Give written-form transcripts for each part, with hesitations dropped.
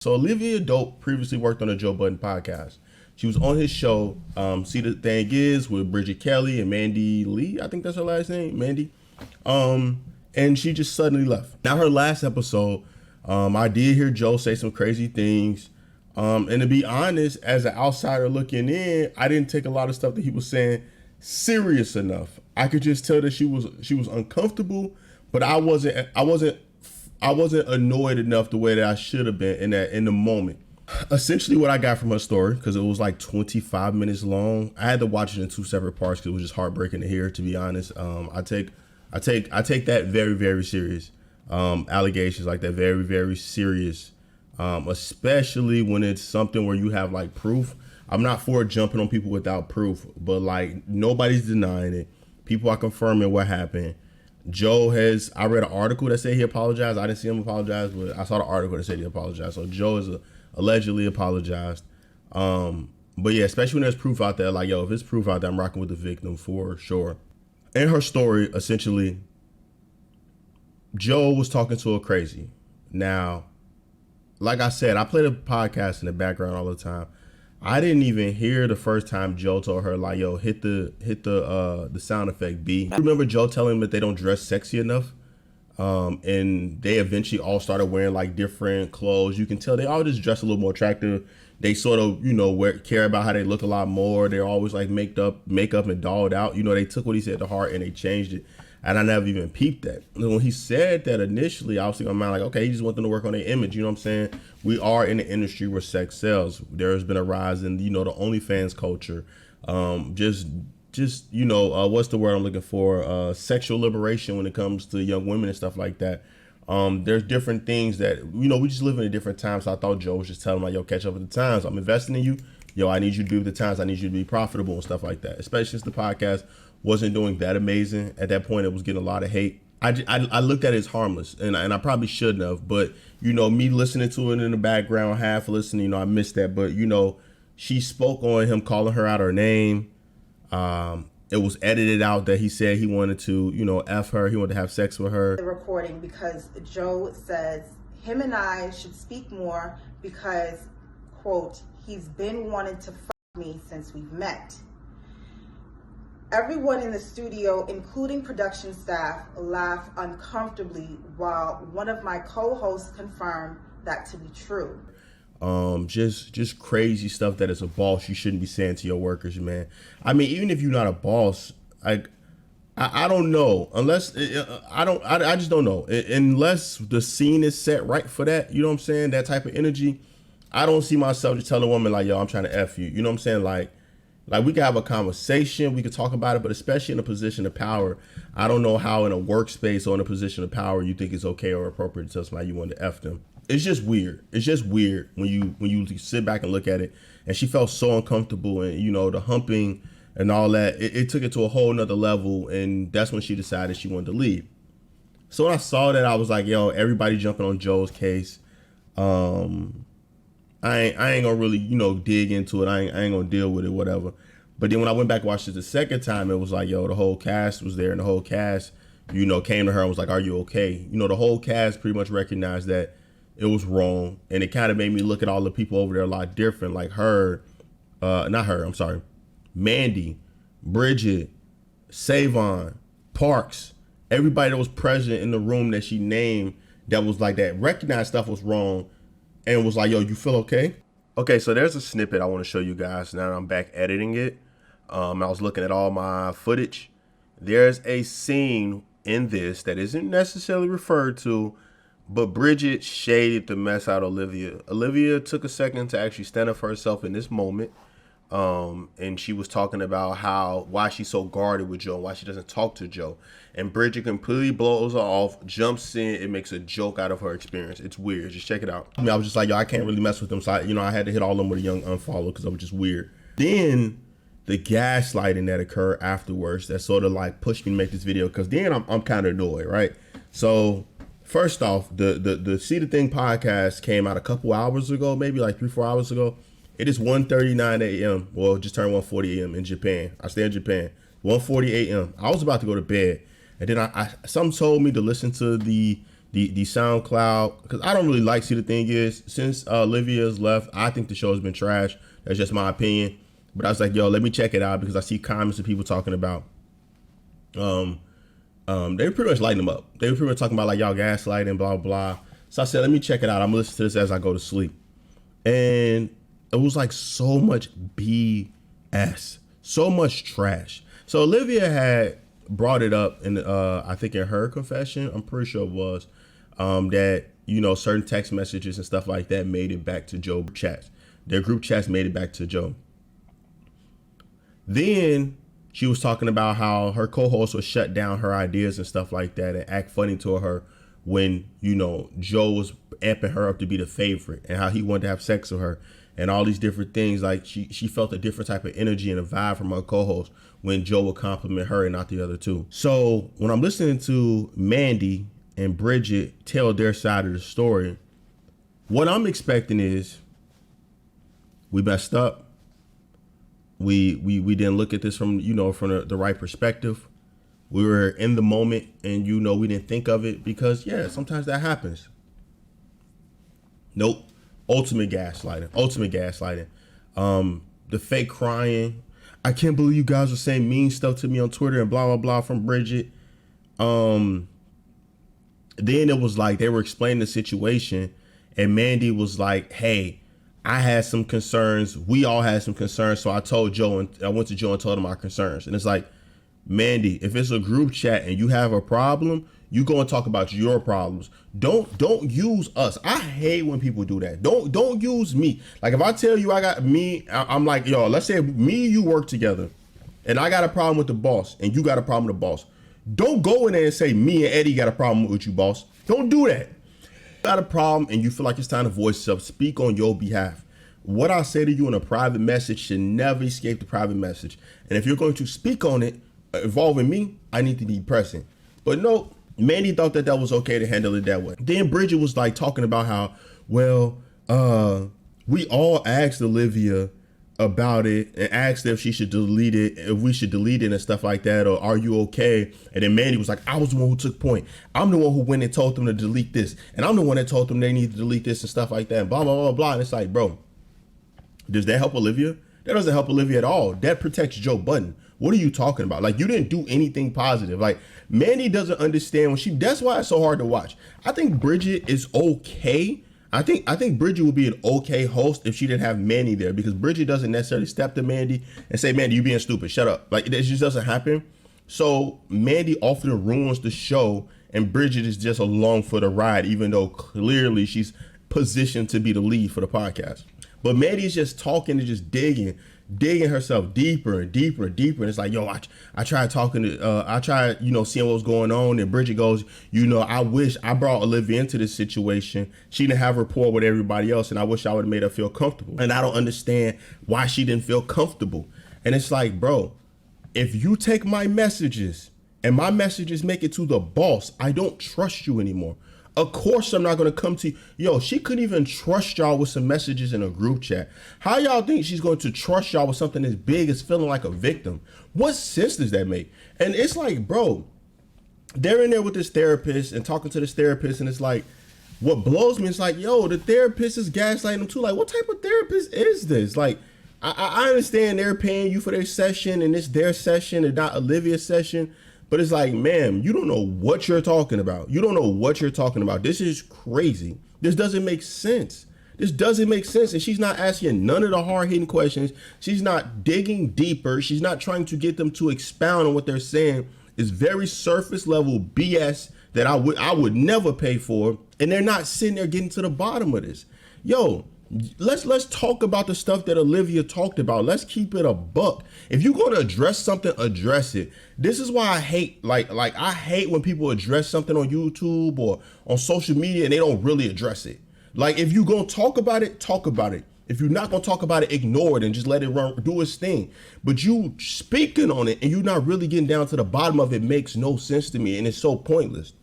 So Olivia Dope previously worked on a Joe Budden podcast. She was on his show, See the Thing Is, with Bridget Kelly and Mandy Lee. I think that's her last name, Mandy. And she just suddenly left. Now her last episode, I did hear Joe say some crazy things. And to be honest, as an outsider looking in, I didn't take a lot of stuff that he was saying serious enough. I could just tell that she was uncomfortable, but I wasn't annoyed enough the way that I should have been in the moment. Essentially what I got from her story, because it was like 25 minutes long. I had to watch it in two separate parts because it was just heartbreaking to hear, to be honest. I take that very, very serious. Allegations like that very, very serious. Especially when it's something where you have like proof. I'm not for jumping on people without proof, but like nobody's denying it. People are confirming what happened. I read an article that said he apologized. I didn't see him apologize, but I saw the article that said he apologized. So Joe is allegedly apologized. But yeah, especially when there's proof out there, like, yo, if it's proof out there, I'm rocking with the victim for sure. In her story, essentially, Joe was talking to her crazy. Now, like I said, I play the podcast in the background all the time. I didn't even hear the first time Joe told her, like, yo, hit the sound effect B. I remember Joe telling him that they don't dress sexy enough. And they eventually all started wearing like different clothes. You can tell they all just dress a little more attractive. They sort of, care about how they look a lot more. They're always like makeup and dolled out. They took what he said to heart and they changed it. And I never even peeped that. And when he said that initially, I was thinking in my mind like, okay, he just want them to work on their image. You know what I'm saying? We are in the industry where sex sells. There has been a rise in, the OnlyFans culture. What's the word I'm looking for? Sexual liberation when it comes to young women and stuff like that. There's different things that, we just live in a different time. So I thought Joe was just telling me, like, yo, catch up with the times. I'm investing in you. Yo, I need you to be with the times. I need you to be profitable and stuff like that. Especially since the podcast wasn't doing that amazing. At that point, it was getting a lot of hate. I looked at it as harmless, and I probably shouldn't have. But, me listening to it in the background, half listening, I missed that. But, she spoke on him calling her out her name. It was edited out that he said he wanted to, F her. He wanted to have sex with her. The recording, because Joe says him and I should speak more because, quote, he's been wanting to fuck me since we've met. Everyone in the studio, including production staff, laughed uncomfortably while one of my co-hosts confirmed that to be true. Just crazy stuff that as a boss you shouldn't be saying to your workers, man. I mean, even if you're not a boss, I don't know, unless I just don't know, unless the scene is set right for that. You know what I'm saying? That type of energy. I don't see myself just telling a woman like, yo, I'm trying to F you. You know what I'm saying? Like we could have a conversation, we could talk about it, but especially in a position of power, I don't know how in a workspace or in a position of power you think it's okay or appropriate to tell somebody you want to F them. It's just weird. It's just weird when you sit back and look at it. And she felt so uncomfortable, and the humping and all that, it took it to a whole nother level, and that's when she decided she wanted to leave. So when I saw that, I was like, yo, everybody jumping on Joe's case. I ain't gonna really, dig into it. I ain't gonna deal with it, whatever. But then when I went back and watched it the second time, it was like, yo, the whole cast was there, and the whole cast, came to her and was like, are you okay? The whole cast pretty much recognized that it was wrong, and it kind of made me look at all the people over there a lot different, like Mandy, Bridget, Savon, Parks, everybody that was present in the room that she named that was like that recognized stuff was wrong and was like, yo, you feel okay? Okay, so there's a snippet I want to show you guys now that I'm back editing it. I was looking at all my footage. There's a scene in this that isn't necessarily referred to, but Bridget shaded the mess out of Olivia. Olivia took a second to actually stand up for herself in this moment. And she was talking about why she's so guarded with Joe, why she doesn't talk to Joe. And Bridget completely blows her off, jumps in, it makes a joke out of her experience. It's weird. Just check it out. I was just like, yo, I can't really mess with them. So I had to hit all of them with a young unfollow because I was just weird. Then the gaslighting that occurred afterwards that sort of like pushed me to make this video, because then I'm kind of annoyed, right? So first off, the See the Thing podcast came out a couple hours ago, maybe like 3-4 hours ago. It is 1:39 a.m. Well, just turned 1:40 a.m. in Japan. I stay in Japan. 1:40 a.m. I was about to go to bed, and then something told me to listen to the the SoundCloud, because I don't really like. See, the thing is, since Olivia's left, I think the show has been trash. That's just my opinion. But I was like, yo, let me check it out because I see comments of people talking about. They were pretty much lighting them up. They were pretty much talking about like y'all gaslighting, blah blah. So I said, let me check it out. I'm gonna listen to this as I go to sleep, and it was like so much BS, so much trash. So Olivia had brought it up in I think in her confession, I'm pretty sure it was, that, you know, certain text messages and stuff like that made it back to Joe chats. Their group chats made it back to Joe. Then she was talking about how her co-host would shut down her ideas and stuff like that and act funny to her when, you know, Joe was amping her up to be the favorite and how he wanted to have sex with her and all these different things. Like she felt a different type of energy and a vibe from her co-host when Joe would compliment her and not the other two. So when I'm listening to Mandy and Bridget tell their side of the story, what I'm expecting is we messed up. We didn't look at this from, you know, from the right perspective. We were in the moment and, you know, we didn't think of it because, yeah, sometimes that happens. Nope. Ultimate gaslighting. The fake crying. I can't believe you guys were saying mean stuff to me on Twitter and blah, blah, blah from Bridget. Then it was like they were explaining the situation and Mandy was like, hey, I had some concerns. We all had some concerns. So I told Joe and I went to Joe and told him our concerns. And it's like, Mandy, if it's a group chat and you have a problem, you go and talk about your problems. Don't use us. I hate when people do that. Don't use me. Like if I tell you I'm like, yo, let's say me and you work together and I got a problem with the boss and you got a problem with the boss. Don't go in there and say me and Eddie got a problem with you, boss. Don't do that. Got a problem and you feel like it's time to voice yourself, speak on your behalf. What I say to you in a private message should never escape the private message. And if you're going to speak on it involving me, I need to be present. But no, Mandy thought that was okay to handle it that way. Then Bridget was like talking about how, well, we all asked Olivia about it and asked if she should delete it, if we should delete it and stuff like that, or are you okay? And then Mandy was like, I was the one who took point. I'm the one who went and told them to delete this. And I'm the one that told them they need to delete this and stuff like that, and blah, blah, blah, blah. And it's like, bro, does that help Olivia? That doesn't help Olivia at all. That protects Joe Budden. What are you talking about? Like, you didn't do anything positive. Like, Mandy doesn't understand that's why it's so hard to watch. I think Bridget is okay. I think Bridget would be an okay host if she didn't have Mandy there, because Bridget doesn't necessarily step to Mandy and say, Mandy, you being stupid, shut up. Like, it just doesn't happen. So Mandy often ruins the show and Bridget is just along for the ride, even though clearly she's positioned to be the lead for the podcast. But Mandy's just talking and just digging herself deeper and deeper and deeper. And it's like, yo, I tried talking to, you know, seeing what was going on. And Bridget goes, you know, I wish I brought Olivia into this situation. She didn't have rapport with everybody else. And I wish I would have made her feel comfortable. And I don't understand why she didn't feel comfortable. And it's like, bro, if you take my messages and my messages make it to the boss, I don't trust you anymore. Of course, I'm not going to come to you. Yo, she couldn't even trust y'all with some messages in a group chat. How y'all think she's going to trust y'all with something as big as feeling like a victim? What sense does that make? And it's like, bro, they're in there with this therapist and talking to this therapist. And it's like, what blows me is like, yo, the therapist is gaslighting them too. Like, what type of therapist is this? Like, I understand they're paying you for their session and it's their session and not Olivia's session. But it's like, ma'am, you don't know what you're talking about. You don't know what you're talking about. This is crazy. This doesn't make sense. This doesn't make sense. And she's not asking none of the hard-hitting questions. She's not digging deeper. She's not trying to get them to expound on what they're saying. It's very surface level BS that I would never pay for. And they're not sitting there getting to the bottom of this. Yo, let's talk about the stuff that Olivia talked about. Let's keep it a buck. If you're going to address something, address it. This is why I hate, I hate when people address something on YouTube or on social media and they don't really address it. Like, if you're going to talk about it, talk about it. If you're not going to talk about it, ignore it and just let it do its thing. But you speaking on it and you're not really getting down to the bottom of it makes no sense to me, and it's so pointless.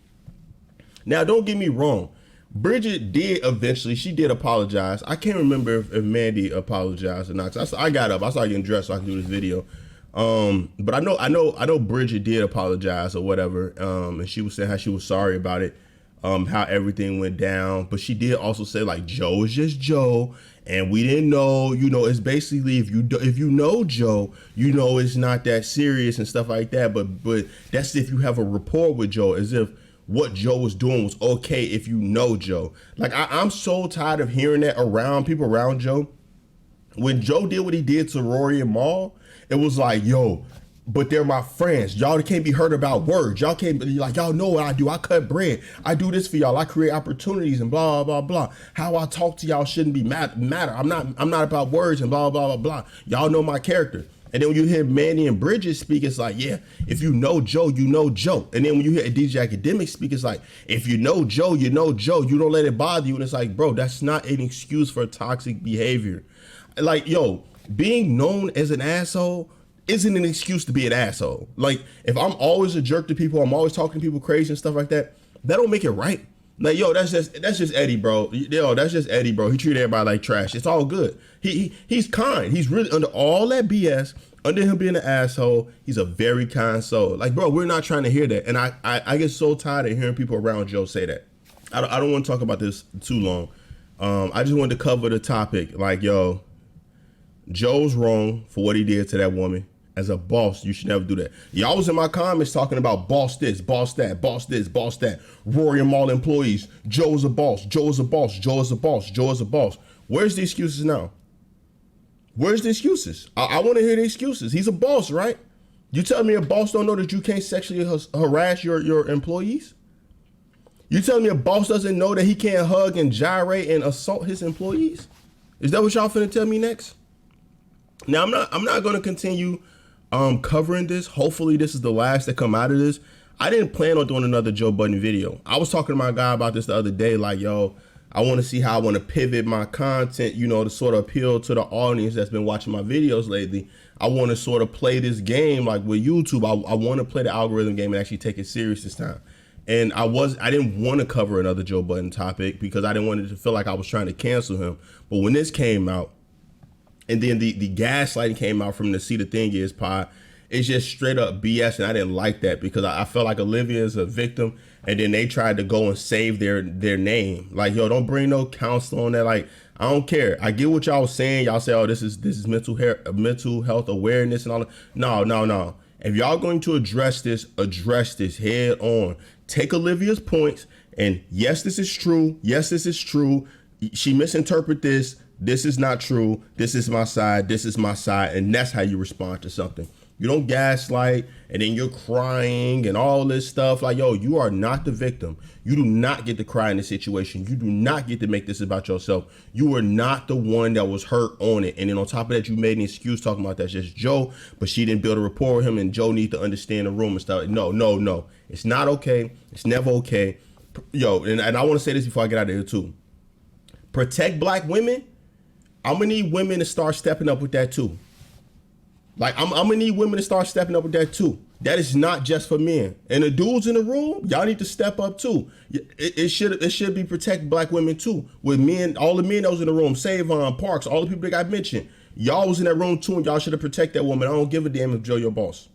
Now, don't get me wrong. Bridget did eventually, she did apologize. I can't remember if Mandy apologized or not. I got up, I started getting dressed so I could do this video. But I know Bridget did apologize or whatever. And she was saying how she was sorry about it. how everything went down. But she did also say like Joe is just Joe, and we didn't know. It's basically if you know Joe, it's not that serious and stuff like that. But that's if you have a rapport with Joe, as if what Joe was doing was okay if you know Joe. Like I'm so tired of hearing that around people around Joe. When Joe did what he did to Rory and Mal, it was like, yo, but they're my friends. Y'all can't be hurt about words. Y'all can't be like, y'all know what I do. I cut bread. I do this for y'all. I create opportunities and blah, blah, blah. How I talk to y'all shouldn't be matter. I'm not about words and blah, blah, blah, blah. Y'all know my character. And then when you hear Manny and Bridget speak, it's like, yeah, if you know Joe, you know Joe. And then when you hear a DJ Academic speak, it's like, if you know Joe, you know Joe. You don't let it bother you. And it's like, bro, that's not an excuse for toxic behavior. Like, yo, being known as an asshole isn't an excuse to be an asshole. Like, if I'm always a jerk to people, I'm always talking to people crazy and stuff like that, that don't make it right. Like, yo, that's just Eddie, bro. Yo, that's just Eddie, bro. He treated everybody like trash. It's all good. He's kind. He's really, under all that BS, under him being an asshole, he's a very kind soul. Like, bro, we're not trying to hear that. And I get so tired of hearing people around Joe say that. I don't want to talk about this too long. I just wanted to cover the topic. Like, yo, Joe's wrong for what he did to that woman. As a boss, you should never do that. Y'all was in my comments talking about boss this, boss that, boss this, boss that. Rory and Mall employees. Joe's a boss. Joe is a boss. Joe is a boss. Joe is a boss. Where's the excuses now? Where's the excuses? I want to hear the excuses. He's a boss, right? You tell me a boss don't know that you can't sexually harass your employees? You tell me a boss doesn't know that he can't hug and gyrate and assault his employees? Is that what y'all finna tell me next? Now, I'm not going to continue covering this. Hopefully this is the last that come out of this. I didn't plan on doing another Joe Budden video. I was talking to my guy about this the other day, like, yo, I want to see how I want to pivot my content, to sort of appeal to the audience that's been watching my videos lately. I want to sort of play this game like with YouTube. I want to play the algorithm game and actually take it serious this time. And I didn't want to cover another Joe Budden topic because I didn't want it to feel like I was trying to cancel him. But when this came out, and then the gaslighting came out from the See the Thing Is pod, it's just straight up BS, and I didn't like that because I felt like Olivia is a victim, and then they tried to go and save their name. Like, yo, don't bring no counsel on that. Like, I don't care. I get what y'all was saying. Y'all say, oh, this is mental health awareness and all that. No. If y'all going to address this head on. Take Olivia's points, and yes, this is true. Yes, this is true. She misinterpreted this. This is not true. This is my side. This is my side. And that's how you respond to something. You don't gaslight and then you're crying and all this stuff. Like, yo, you are not the victim. You do not get to cry in this situation. You do not get to make this about yourself. You are not the one that was hurt on it. And then on top of that, you made an excuse talking about that's just Joe, but she didn't build a rapport with him and Joe need to understand the room and stuff. No. It's not okay. It's never okay. Yo, and I want to say this before I get out of here too. Protect black women. I'm gonna need women to start stepping up with that too. Like, I'm gonna need women to start stepping up with that too. That is not just for men. And the dudes in the room, y'all need to step up too. It should be protect black women too. With men, all the men that was in the room, Savon, Parks, all the people that got mentioned, y'all was in that room too, and y'all should have protect that woman. I don't give a damn if Joe your boss.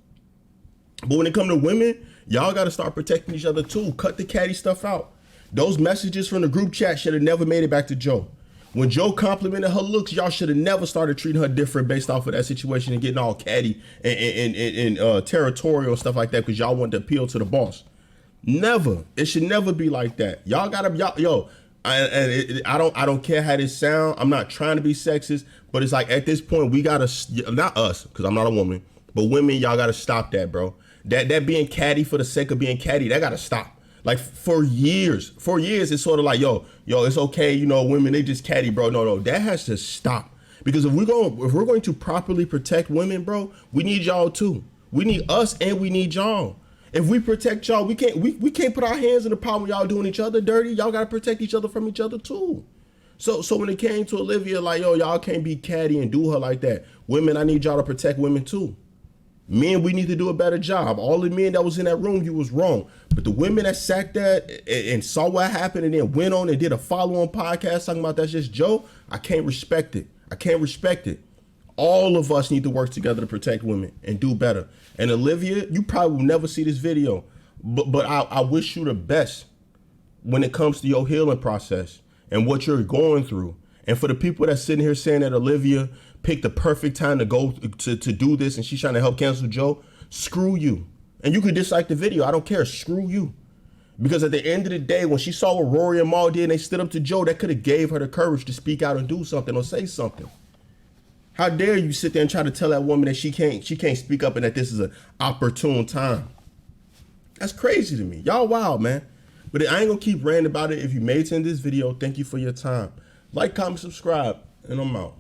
But when it come to women, y'all got to start protecting each other too. Cut the catty stuff out. Those messages from the group chat should have never made it back to Joe. When Joe complimented her looks, y'all should have never started treating her different based off of that situation and getting all catty and territorial and stuff like that because y'all want to appeal to the boss. Never. It should never be like that. Y'all gotta, I don't care how this sound. I'm not trying to be sexist, but it's like at this point we gotta, not us because I'm not a woman, but women, y'all gotta stop that, bro. That being catty for the sake of being catty, that gotta stop. Like for years, it's sort of like, yo, it's okay, women, they just catty, bro. No, that has to stop. Because if we're going to properly protect women, bro, we need y'all too. We need us and we need y'all. If we protect y'all, we can't put our hands in the pot when y'all doing each other dirty. Y'all gotta protect each other from each other too. So when it came to Olivia, like, yo, y'all can't be catty and do her like that. Women, I need y'all to protect women too. Men, we need to do a better job. All the men that was in that room, you was wrong. But the women that sat there and saw what happened and then went on and did a follow-on podcast talking about that's just Joe, I can't respect it. All of us need to work together to protect women and do better. And Olivia, you probably will never see this video, but I wish you the best. when it comes to your healing process and what you're going through. And for the people that's sitting here saying that Olivia picked the perfect time to go to do this and she's trying to help cancel Joe, screw you. And you could dislike the video. I don't care. Screw you. Because at the end of the day, when she saw what Rory and Mal did and they stood up to Joe, that could have gave her the courage to speak out and do something or say something. How dare you sit there and try to tell that woman that she can't speak up and that this is an opportune time? That's crazy to me. Y'all wild, man. But I ain't gonna keep ranting about it. If you made it in this video, thank you for your time. Like, comment, subscribe, and I'm out.